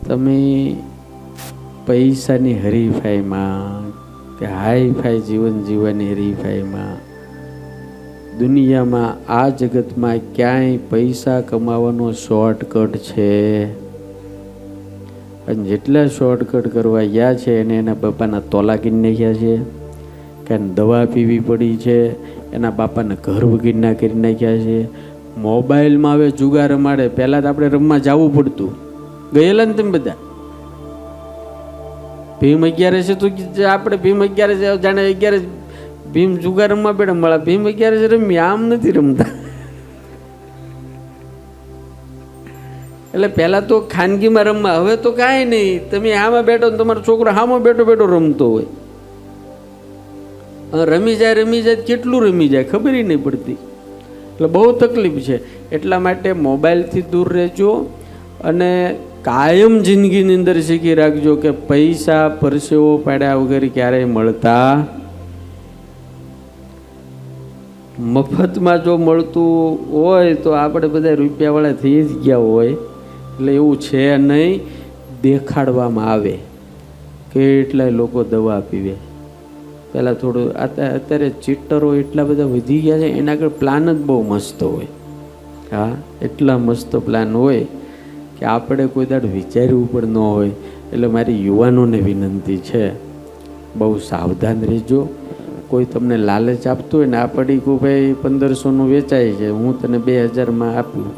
તમે પૈસાની હરીફાઈમાં કે હાઈ ફાઈ જીવન જીવવાની હરીફાઈમાં દુનિયામાં આ જગતમાં ક્યાંય પૈસા કમાવાનો શોર્ટકટ છે? અને જેટલા શોર્ટકટ કરવા ગયા છે એને એના બાપાના તોલા કરી નાખ્યા છે, કે દવા પીવી પડી છે, એના બાપાને ઘર વગીરના કરી નાખ્યા છે. મોબાઈલમાં હવે જુગાર રમાડે. પહેલાં તો આપણે રમવા જવું પડતું. ગયેલા ને તમે બધા? ભીમ 11 તો આપણે ભીમ 11 જાણે 11 ભીમ જુગાર રમવા બેઠા મળે. ભીમ 11 રમી, આમ નથી રમતા. એટલે પહેલાં તો ખાનગીમાં રમવા, હવે તો કાંઈ નહીં. તમે આમાં બેઠો ને તમારો છોકરો આમાં બેઠો બેઠો રમતો હોય. રમી જાય કેટલું રમી જાય ખબર નહીં પડતી. એટલે બહુ તકલીફ છે. એટલા માટે મોબાઈલથી દૂર રહેજો અને કાયમ જિંદગીની અંદર શીખી રાખજો કે પૈસા પરસેવો પાડ્યા વગર ક્યારેય મળતા. મફતમાં જો મળતું હોય તો આપણે બધા રૂપિયાવાળા થઈ જ ગયા હોય. એટલે એવું છે નહીં. દેખાડવામાં આવે. કેટલાય લોકો દવા પીવે. પહેલાં થોડું અત્યારે ચીટરો એટલા બધા વધી ગયા છે, એના આગળ પ્લાન જ બહુ મસ્ત હોય. હા, એટલા મસ્ત પ્લાન હોય કે આપણે કોઈ દાડ વિચાર્યું પણ ન હોય. એટલે મારી યુવાનોને વિનંતી છે, બહુ સાવધાન રહેજો. કોઈ તમને લાલચ આપતું હોય ને, આ પડીકું ભાઈ 1500નું વેચાય છે, હું તને 2000માં આપું,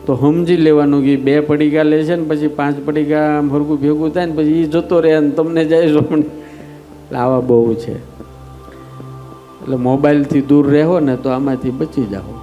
તો સમજી લેવાનું કે 2 પડીકા લે છે ને પછી 5 પડીકા ફરકું ભેગું થાય ને પછી એ જતો રહે અને તમને જાય છો. પણ આવા બહુ છે. એટલે મોબાઈલથી દૂર રહો ને તો આમાંથી બચી જાઓ.